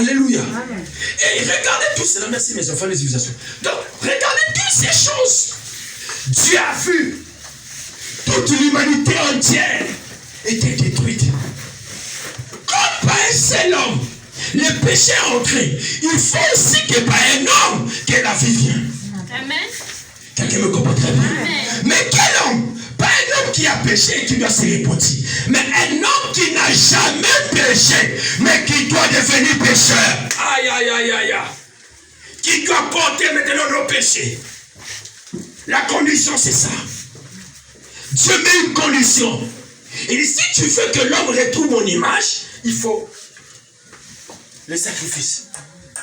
Alléluia. Amen. Et regardez tout cela. Merci mes enfants, les civilisations. Donc, regardez toutes ces choses. Dieu a vu toute l'humanité entière était détruite. Comme par un seul homme, le péché est entré. Il faut aussi que par un homme, que la vie vienne. Amen. Quelqu'un me comprend très bien. Amen. Mais quel homme? Pas un homme qui a péché et qui doit se repentir. Mais un homme qui n'a jamais péché, mais qui doit devenir pécheur. Aïe, aïe, aïe, aïe, aïe. Qui doit porter maintenant nos péchés. La condition, c'est ça. Dieu met une condition. Il dit, si tu veux que l'homme retrouve mon image, il faut le sacrifice.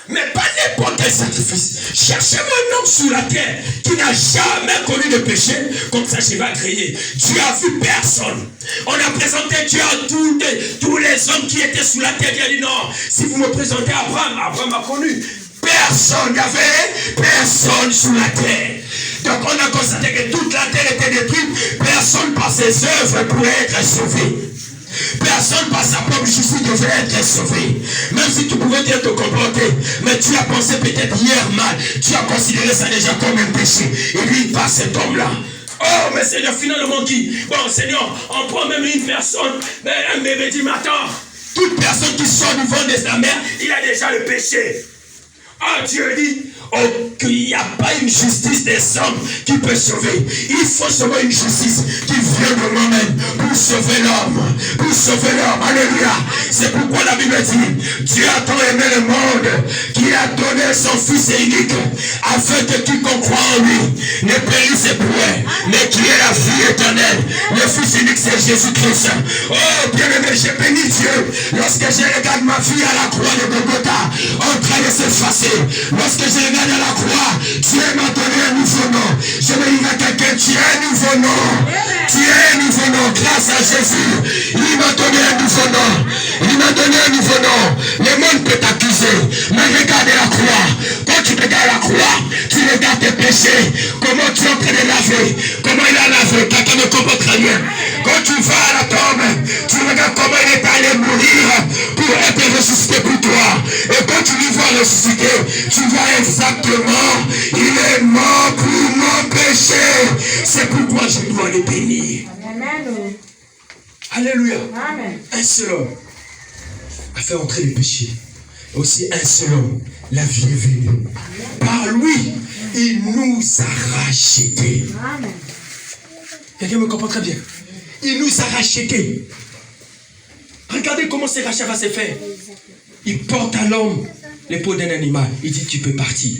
Mais pas n'importe quel sacrifice. Cherchez-moi un homme sur la terre qui n'a jamais connu de péché. Comme ça, je vais agréer. Dieu a vu personne. On a présenté Dieu à tous les hommes qui étaient sur la terre. Il a dit non. Si vous me présentez Abraham, Abraham a connu. Personne, il n'y avait personne sur la terre. Donc on a constaté que toute la terre était détruite. Personne par ses œuvres pourrait être sauvé. Personne par sa propre justice devait être sauvé. Même si tu pouvais bien te comporter, mais tu as pensé peut-être hier mal, tu as considéré ça déjà comme un péché. Et lui, il passe cet homme-là. Oh, mais Seigneur, finalement qui? Bon, Seigneur, on prend même une personne, mais un bébé dit, mais attends, toute personne qui sort du ventre de sa mère, il a déjà le péché. Ah, Dieu dit, oh, qu'il n'y a pas une justice des hommes qui peut sauver. Il faut sauver une justice qui vient de moi-même pour sauver l'homme. Pour sauver l'homme. Alléluia. C'est pourquoi la Bible dit, Dieu a tant aimé le monde qu'il a donné son Fils unique afin que quiconque croit en lui ne périsse point, mais qui ait la vie éternelle. Le Fils unique, c'est Jésus-Christ. Oh, bien-aimé, j'ai béni Dieu lorsque je regarde ma fille à la croix de Golgotha en train de s'effacer. Lorsque je regarde à la croix, Dieu m'a donné un nouveau nom. Je vais dire à quelqu'un, tu as un nouveau nom. Tu as un nouveau nom grâce à Jésus. Il m'a donné un nouveau nom. Il m'a donné un nouveau nom. Le monde peut t'accuser, mais regarde la croix. Quand tu regardes la croix, tu regardes tes péchés. Comment tu es en train de laver. Comment il a lavé. Quelqu'un me comprend très bien. Quand tu vas à la tombe, tu regardes comment il est allé mourir pour être ressuscité pour toi. Et quand tu lui vois ressusciter, tu vois exactement, il est mort pour mon péché. C'est pourquoi je dois le bénir. Amen. Alléluia. Amen. Un seul homme a fait entrer le péché. Aussi un seul homme, la vie est venue. Par lui, il nous a rachetés. Amen. Quelqu'un me comprend très bien. Il nous a rachetés. Regardez comment ce rachat va se faire. Il porte à l'homme les peaux d'un animal. Il dit tu peux partir.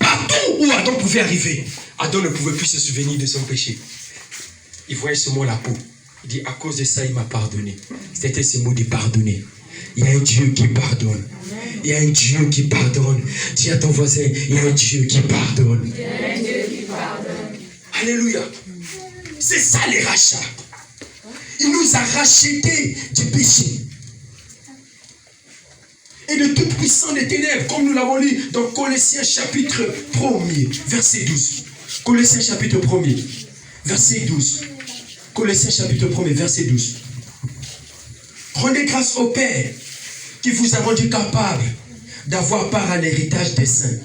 Partout où Adam pouvait arriver, Adam ne pouvait plus se souvenir de son péché. Il voyait seulement la peau. Il dit à cause de ça il m'a pardonné. C'était ce mot de pardonner. Il y a un Dieu qui pardonne. Il y a un Dieu qui pardonne. Dis à ton voisin, il y a un Dieu qui pardonne. Il y a un Dieu qui pardonne. Alléluia. C'est ça les rachats. Il nous a rachetés du péché et de toute puissance des ténèbres, comme nous l'avons lu dans Colossiens chapitre 1er, verset 12. Colossiens chapitre 1er, verset 12. Colossiens chapitre 1er, verset 12. Rendez grâce au Père qui vous a rendu capable d'avoir part à l'héritage des saints,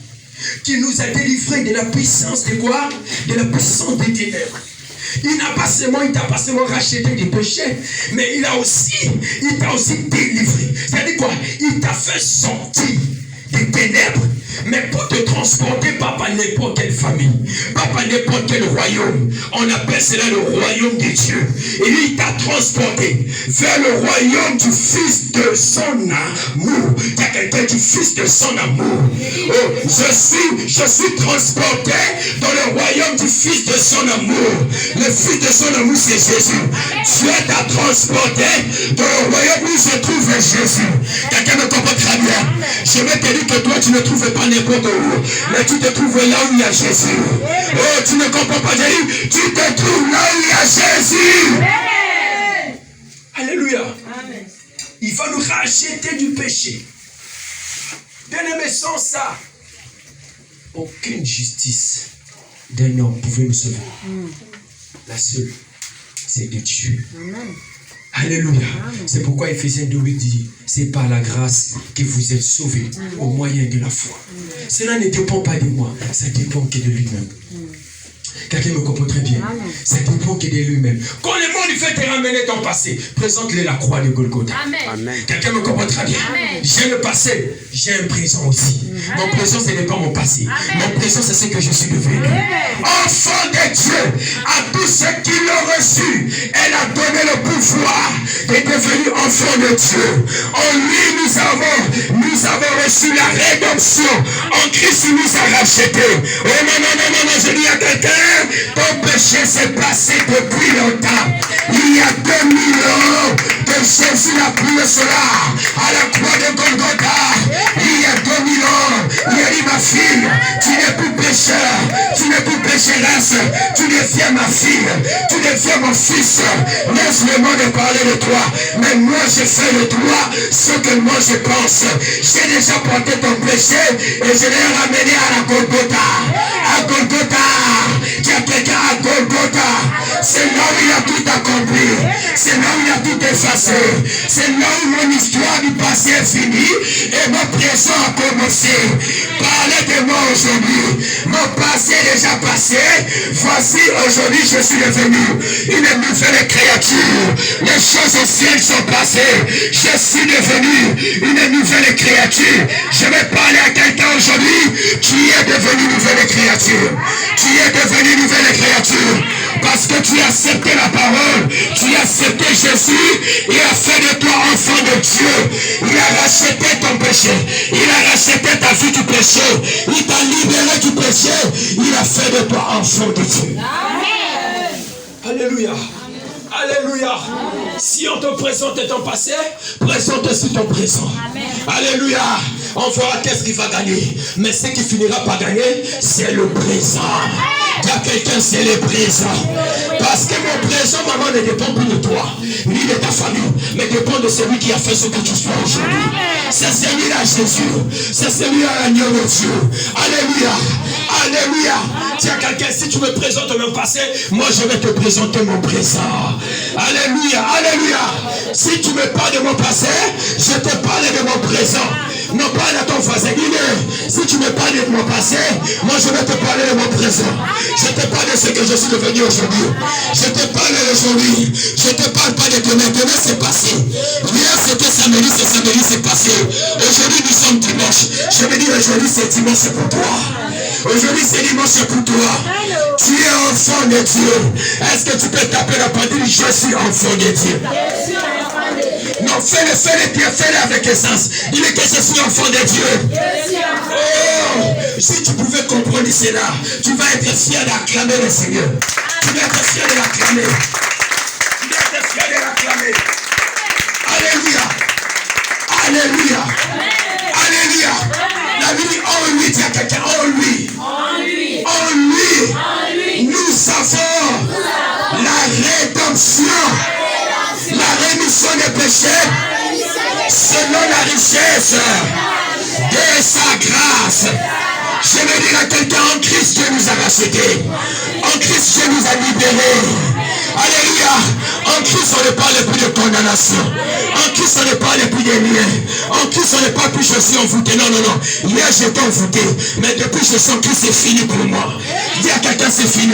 qui nous a délivrés de la puissance de quoi? De la puissance des ténèbres. Il t'a pas seulement racheté du péché, mais il t'a aussi délivré. C'est-à-dire quoi? Il t'a fait sortir des ténèbres, mais pour te transporter pas par n'importe quelle famille, pas par n'importe quel royaume. On appelle cela le royaume de Dieu. Et lui, il t'a transporté vers le royaume du Fils de son amour. Il y a quelqu'un du Fils de son amour. Oh, je suis transporté dans le royaume du Fils de son amour. Le Fils de son amour, c'est Jésus. Dieu t'a transporté dans le royaume où se trouve Jésus. Quelqu'un me comprend très bien. Je vais te dire que toi, tu ne trouves pas n'importe où, mais tu te trouves là où il y a Jésus. Oh, tu ne comprends pas, j'ai dit, tu te trouves là où il y a Jésus. Alléluia. Amen. Il va nous racheter du péché. Bien-aimé, sans ça, aucune justice d'un homme pouvait nous sauver. La seule, c'est de Dieu. Amen. Alléluia. C'est pourquoi Ephésiens 2:8 dit, c'est par la grâce que vous êtes sauvés au moyen de la foi. Cela ne dépend pas de moi, ça dépend que de lui-même. Quelqu'un me comprend très bien. Ça dépend que de lui-même. Quand le monde fait te ramener ton passé, présente-le la croix de Golgotha. Quelqu'un me comprend très bien. J'ai le passé, j'ai un présent aussi. Mon présent, ce n'est pas mon passé. Mon présent, c'est ce que je suis devenu. Enfant de Dieu, à tous ceux qui l'ont reçu, elle a donné le pouvoir de devenir enfant de Dieu. En lui, nous avons reçu la rédemption. En Christ, il nous a rachetés. Oh non, je dis à quelqu'un, ton péché s'est passé depuis longtemps. Il y a 2000 ans que Jésus a pris cela à la croix de Golgotha. Il y a 2000 ans, il a dit, ma fille, tu n'es plus pécheur, tu n'es plus pécheresse, tu deviens ma fille, tu deviens mon fils. Laisse le monde parler de toi, mais moi je fais de toi ce que moi je pense. J'ai déjà porté ton péché et je l'ai ramené à la Golgotha. À Golgotha, il y a quelqu'un à Golgotha. C'est là où il a tout accompli. C'est là où il a tout effacé. C'est là où mon histoire du passé est finie et mon présent a commencé. Parlez de moi aujourd'hui. Mon passé est déjà passé. Voici aujourd'hui je suis devenu une nouvelle créature. Les choses anciennes sont passées. Je suis devenu une nouvelle créature. Je vais parler à quelqu'un aujourd'hui qui est devenu une nouvelle créature. Tu es devenu une nouvelle créature parce que tu as accepté la parole, tu as accepté Jésus, il a fait de toi enfant de Dieu, il a racheté ton péché, il a racheté ta vie du péché, il t'a libéré du péché, il a fait de toi enfant de Dieu. Amen. Alléluia. Alléluia. Si on te présente ton passé, présente aussi ton présent. Amen. Alléluia. On verra qu'est-ce qui va gagner. Mais ce qui finira par gagner, c'est le présent. Il y a quelqu'un, c'est le présent. Parce que mon présent, maman, ne dépend plus de toi, ni de ta famille, mais dépend de celui qui a fait ce que tu sois aujourd'hui. C'est celui-là, Jésus. C'est celui-là, l'agneau de Dieu. Alléluia. Alléluia. Dis à quelqu'un, si tu me présentes mon passé, moi je vais te présenter mon présent. Alléluia. Alléluia. Si tu me parles de mon passé, je te parle de mon présent. Non pas à ton voisin. Si tu me parles de mon passé, moi je vais te parler de mon présent. Je te parle de ce que je suis devenu aujourd'hui. Je te parle d'aujourd'hui. Je ne te parle pas de demain. Demain c'est passé. Hier c'était samedi, c'est passé. Aujourd'hui nous sommes dimanche. Je veux dire aujourd'hui c'est dimanche pour toi. Aujourd'hui c'est dimanche pour toi. Tu es enfant de Dieu. Est-ce que tu peux taper la parole? Je suis enfant de Dieu. Non, fais-le avec essence. Dis-le que je suis enfant de Dieu. Oh, si tu pouvais comprendre cela, tu vas être fier d'acclamer le Seigneur. Tu vas être fier de l'acclamer. Tu vas être fier de l'acclamer. Alléluia. Alléluia. Alléluia. La Bible dit en lui, dis à quelqu'un, en lui. En lui. Nous avons la rédemption. La rémission des péchés selon la richesse de sa grâce. Je veux dire à quelqu'un, en Christ Dieu nous a rachetés. En Christ Dieu nous a libérés. Alléluia. En Christ on ne parle plus de condamnation. En Christ on ne parle plus de liens. En Christ on ne parle plus je suis envoûté. Non. Hier j'étais envoûté. Mais depuis je sens que c'est fini pour moi. Dis à quelqu'un c'est fini.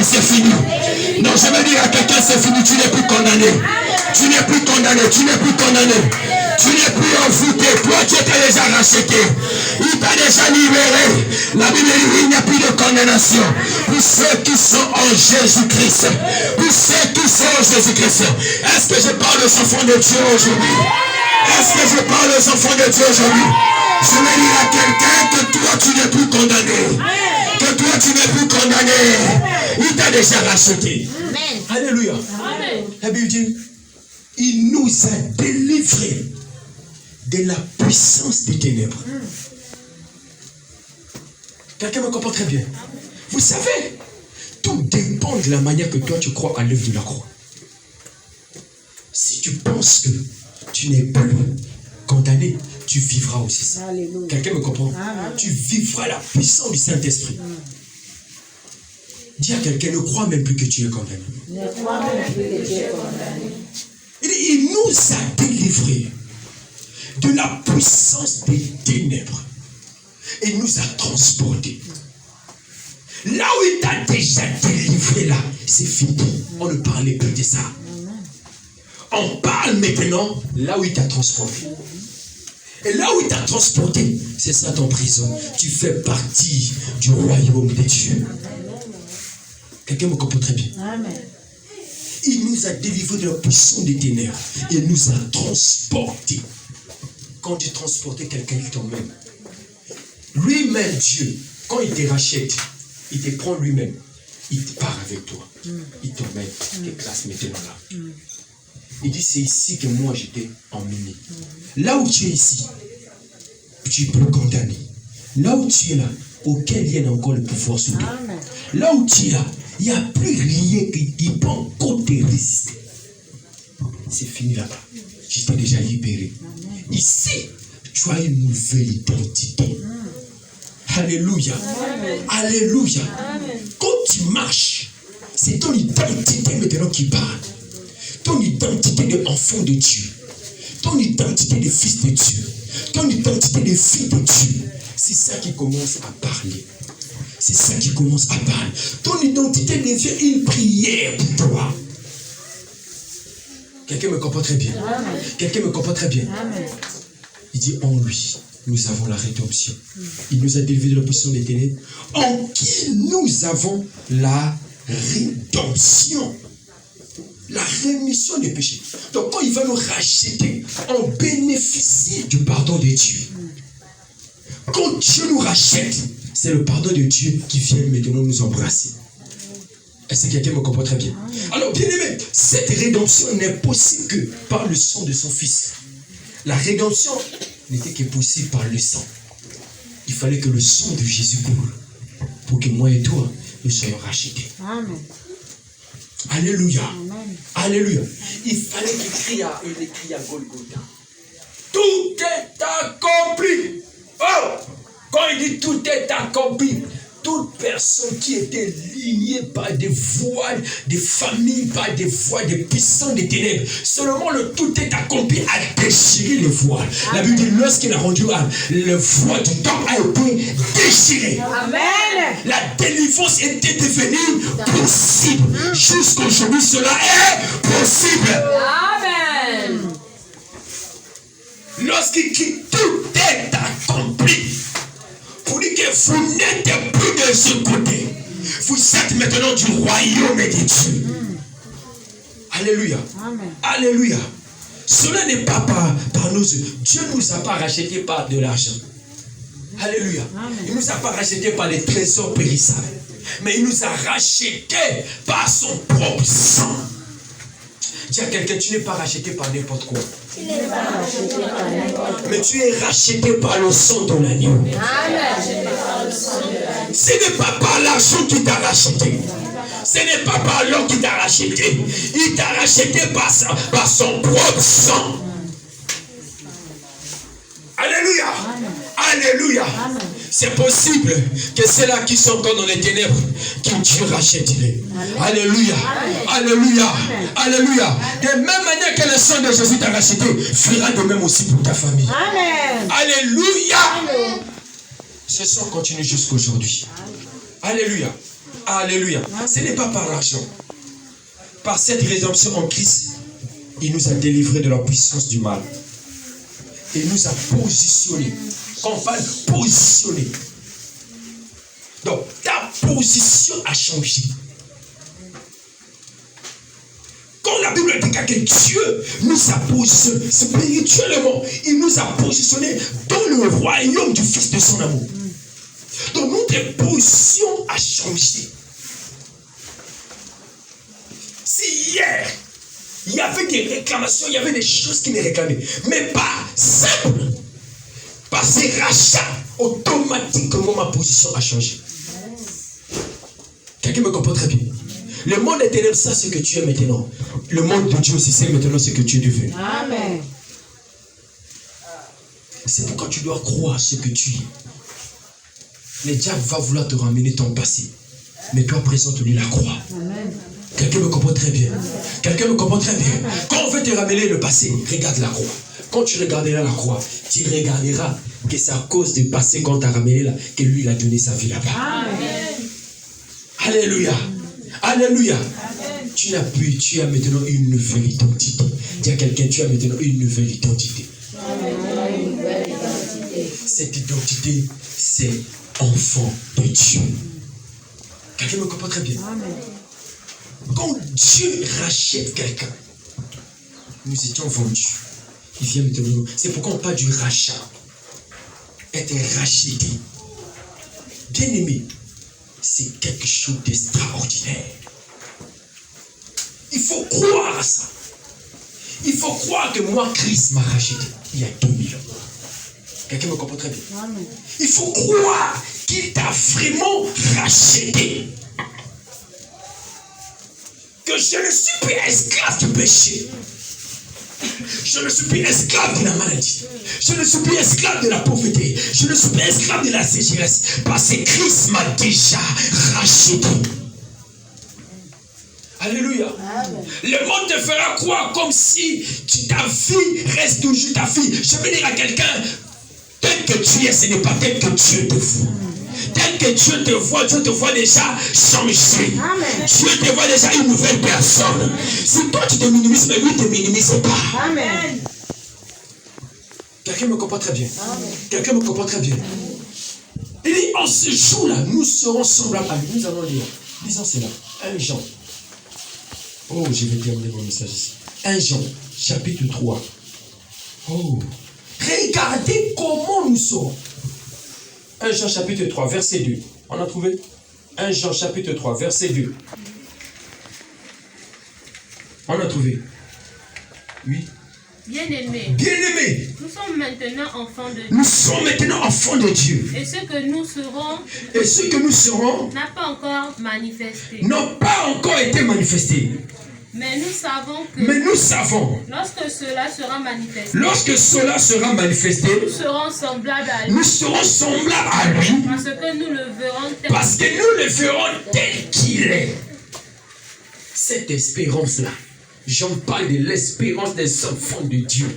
Non, je veux dire à quelqu'un c'est fini. Tu n'es plus condamné. Tu n'es plus condamné. Tu n'es plus envoûté. Toi tu étais déjà racheté. Il t'a déjà libéré. La Bible dit il n'y a plus de condamnation. Pour ceux qui sont en Jésus-Christ. Pour ceux qui sont en Jésus-Christ. Est-ce que je parle aux enfants de Dieu aujourd'hui? Est-ce que je parle aux enfants de Dieu aujourd'hui? Je veux dire à quelqu'un que toi tu n'es plus condamné. Que toi tu n'es plus condamné. Il t'a déjà racheté. Amen. Alléluia. Amen. La Bible dit il nous a délivrés de la puissance des ténèbres. Quelqu'un me comprend très bien. Vous savez, tout dépend de la manière que toi tu crois à l'œuvre de la croix. Si tu penses que tu n'es plus condamné, tu vivras aussi ça. Quelqu'un me comprend? Tu vivras la puissance du Saint-Esprit. Dis à quelqu'un, ne crois même plus que tu es condamné. Ne crois même plus que tu es condamné. Il nous a délivrés de la puissance des ténèbres. Et nous a transportés. Là où il t'a déjà délivré, là, c'est fini. On ne parlait plus de ça. On parle maintenant là où il t'a transporté. Et là où il t'a transporté, c'est ça ton prison. Tu fais partie du royaume de Dieu. Quelqu'un me comprend très bien. Amen. Il nous a délivrés de la puissance des ténèbres. Il nous a transportés. Quand tu transportes quelqu'un, il t'emmène. Lui-même, Dieu, quand il te rachète, il te prend lui-même. Il part avec toi. Il t'emmène. Quelle classe maintenant là. Il dit, c'est ici que moi j'étais emmené. Là où tu es ici, tu es plus condamné. Là où tu es là, aucun lien n'a encore le pouvoir sur toi. Là où tu es là, il n'y a plus rien qui peut encore te résister. C'est fini là-bas. Je t'ai déjà libéré. Ici, tu as une nouvelle identité. Alléluia. Alléluia. Quand tu marches, c'est ton identité maintenant qui parle. Ton identité d'enfant de Dieu. Ton identité de fils de Dieu. Ton identité de fille de Dieu. C'est ça qui commence à parler. C'est ça qui commence à parler. Ton identité devient une prière pour toi. Quelqu'un me comprend très bien. Quelqu'un me comprend très bien. Il dit en lui, nous avons la rédemption. Il nous a délivrés de la puissance des ténèbres. En qui nous avons la rédemption. La rémission des péchés. Donc quand il va nous racheter, on bénéficie du pardon de Dieu. Quand Dieu nous rachète, c'est le pardon de Dieu qui vient maintenant nous embrasser. Est-ce que quelqu'un me comprend très bien? Alors bien aimé, cette rédemption n'est possible que par le sang de son fils. La rédemption n'était que possible par le sang. Il fallait que le sang de Jésus coule pour que moi et toi, nous soyons rachetés. Amen. Alléluia. Amen. Alléluia. Il fallait qu'il crie à Golgotha. Tout est accompli. Oh! Quand il dit tout est accompli, toute personne qui était liée par des voiles, des familles, par des voiles, des puissants des ténèbres, seulement le tout est accompli a déchiré les voiles. La Bible dit, lorsqu'il a rendu le voile du temps a été déchiré. Amen. La délivrance était devenue possible. Jusqu'aujourd'hui, cela est possible. Amen. Lorsqu'il dit tout est accompli, pour dire que vous n'êtes plus de ce côté. Vous êtes maintenant du royaume de Dieu. Alléluia. Amen. Alléluia. Cela n'est pas par nos yeux. Dieu ne nous a pas rachetés par de l'argent. Alléluia. Amen. Il ne nous a pas rachetés par les trésors périssables. Mais il nous a rachetés par son propre sang. Dis à quelqu'un, tu n'es pas racheté par n'importe quoi. Mais tu es racheté par le sang de l'agneau. Ce n'est pas par l'argent qui t'a racheté. Ce n'est pas par l'or qui t'a racheté. Il t'a racheté par son propre sang. Alléluia. Alléluia. C'est possible que ceux-là qui sont encore dans les ténèbres, qui Dieu rachète-les. Alléluia. Alléluia. Alléluia. De même manière que le sang de Jésus t'a racheté, fera de même aussi pour ta famille. Amen. Alléluia. Ce sang continue jusqu'aujourd'hui. Alléluia. Alléluia. Ce n'est pas par l'argent. Par cette rédemption en Christ, il nous a délivrés de la puissance du mal. Il nous a positionnés. Quand on parle positionné. Donc, ta position a changé. Quand la Bible dit que Dieu nous a positionnés spirituellement, il nous a positionnés dans le royaume du Fils de son amour. Donc, notre position a changé. Si hier, il y avait des réclamations, il y avait des choses qui me réclamaient, mais pas simple. Par ces rachats, automatiquement ma position a changé. Quelqu'un me comprend très bien. Le monde des ténèbres, c'est ce que tu es maintenant. Le monde de Dieu aussi, c'est maintenant ce que tu es devenu. Amen. C'est pourquoi tu dois croire ce que tu es. Le diable va vouloir te ramener ton passé. Mais toi, présente-lui la croix. Amen. Quelqu'un me comprend très bien. Quelqu'un me comprend très bien. Quand on veut te ramener le passé, regarde la croix. Quand tu regarderas la croix, tu regarderas que c'est à cause du passé qu'on t'a ramené là, que lui il a donné sa vie là-bas. Alléluia. Alléluia. Amen. Tu n'as plus, tu as maintenant une nouvelle identité. Dis à quelqu'un, tu as maintenant une nouvelle identité. Cette identité, c'est enfant de Dieu. Quelqu'un me comprend très bien. Amen. Quand Dieu rachète quelqu'un, nous étions vendus. Il vient maintenant. C'est pourquoi on parle du rachat. Être racheté. Bien aimé, c'est quelque chose d'extraordinaire. Il faut croire à ça. Il faut croire que moi, Christ m'a racheté il y a 2000 ans. Quelqu'un me comprend très bien. Amen. Il faut croire qu'il t'a vraiment racheté. Que je ne suis plus esclave du péché. Je ne suis plus esclave de la maladie. Je ne suis plus esclave de la pauvreté. Je ne suis plus esclave de la sécheresse. Parce que Christ m'a déjà racheté. Alléluia. Amen. Le monde te fera croire comme si ta vie reste toujours ta vie. Je veux dire à quelqu'un, tel que tu es, ce n'est pas tel que Dieu te voit. Tel que Dieu te voit déjà changé. Amen. Dieu te voit déjà une nouvelle personne. Si toi tu te minimises, mais lui ne te minimise pas. Amen. Quelqu'un me comprend très bien. Amen. Quelqu'un me comprend très bien. Il dit, en ce jour-là, nous serons semblables à lui. Nous allons lire. Lisons cela. 1 Jean. Oh, je vais terminer mon message ici. 1 Jean, chapitre 3. Oh, regardez comment nous serons. 1 Jean, chapitre 3, verset 2. On a trouvé? 1 Jean, chapitre 3, verset 2. On a trouvé. Oui. Bien-aimés. Bien-aimés. Nous sommes maintenant enfants de Dieu. Nous sommes maintenant enfants de Dieu. Et ce que nous serons. Et ce que nous serons. N'a pas encore manifesté. N'ont pas encore été manifestés. Mais nous savons que. Mais nous savons. Lorsque cela sera manifesté. Lorsque cela sera manifesté. Nous serons semblables à lui. Nous serons semblables à lui. Parce que nous le verrons tel. Parce que nous le verrons tel qu'il est. Cette espérance-là. J'en parle de l'espérance des enfants de Dieu.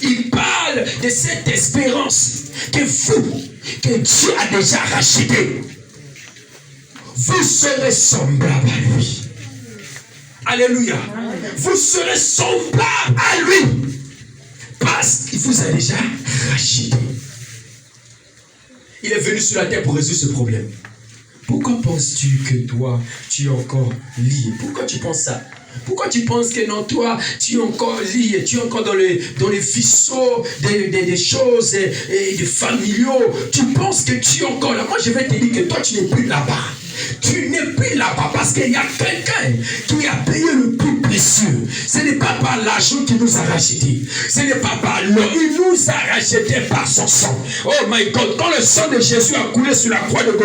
Il parle de cette espérance que vous, que Dieu a déjà racheté. Vous serez semblables à lui. Alléluia. Vous serez semblables à lui. Parce qu'il vous a déjà racheté. Il est venu sur la terre pour résoudre ce problème. Pourquoi penses-tu que toi, tu es encore lié? Pourquoi tu penses ça? Pourquoi tu penses que non, toi, tu es encore lié, tu es encore dans les faisceaux des choses et des familiaux? Tu penses que tu es encore là? Moi, je vais te dire que toi, tu n'es plus là-bas. Tu n'es plus là-bas parce qu'il y a quelqu'un qui a payé le plus précieux. Ce n'est pas par l'argent qui nous a rachetés. Ce n'est pas par l'or. Il nous a rachetés par son sang. Oh my God, quand le sang de Jésus a coulé sur la croix de Golgotha,